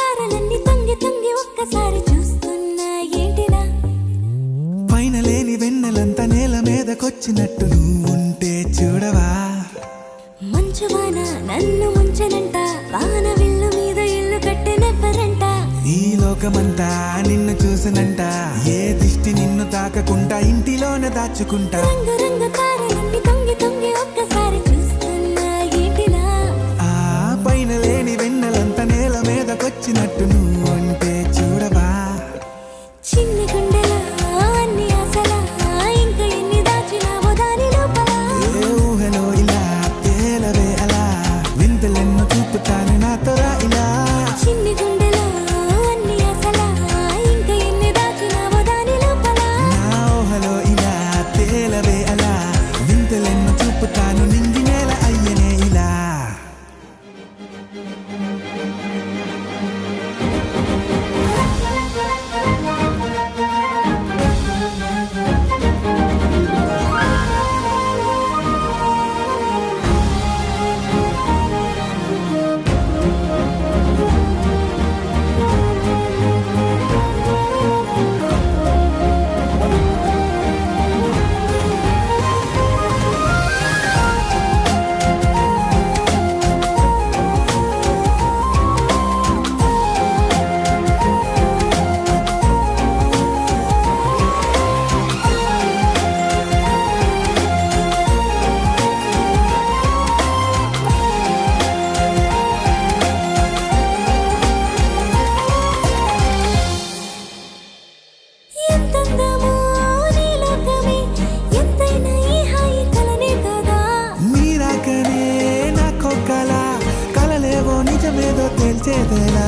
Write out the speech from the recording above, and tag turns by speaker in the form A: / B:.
A: తారలన్నీ తొంగి తొంగి ఒక్కసారి చూస్తున్నా ఏంటిలా
B: పైన లేని వెన్నెలంతా నేల మీదకొచ్చినట్టు నువ్వుంటే చూడవా
A: మంచువాన నన్ను ముంచనంట వాన విల్లు మీద ఇల్లు కట్టెనెవ్వరంట
B: ఈ లోకమంతా నిన్ను చూసనంట ఏ దిష్టి నిన్ను తాకకుండా ఇంటిలోనే దాచుకుంటా
A: రంగు రంగు తారలన్నీ తొంగి తొంగి ఒక్కసారి చూస్తున్నా ఏంటిలా
B: ఆ పైన లేని వెన్నెలంతా నేల మీదకొచ్చినట్టు నువ్వుంటే చూడవా
A: చిన్ని గుండెలా అన్ని ఆశలా ఇంకా ఎన్ని దాచినావో దాని లోపల
B: ఏ ఊహలో ఇలా తేలవే అలా వింతలెన్నో చూపుతాను నాతో రా ఇలా
A: చిన్ని గుండెలో అన్ని ఆశలా ఇంకా ఎన్ని దాచినావో దాని లోపల
B: నా ఊహలో ఇలా తేలవే అలా వింతలెన్నో చూపుతాను నింగి నేల అయ్యనే ఇలా
A: ఎంతందమో నీ లోకమే ఎంతైనా ఈ హాయి కలనే కదా
B: నీరాకనే నాకొక్కలా కలలేవో నిజమేదో తెలిసేదేలా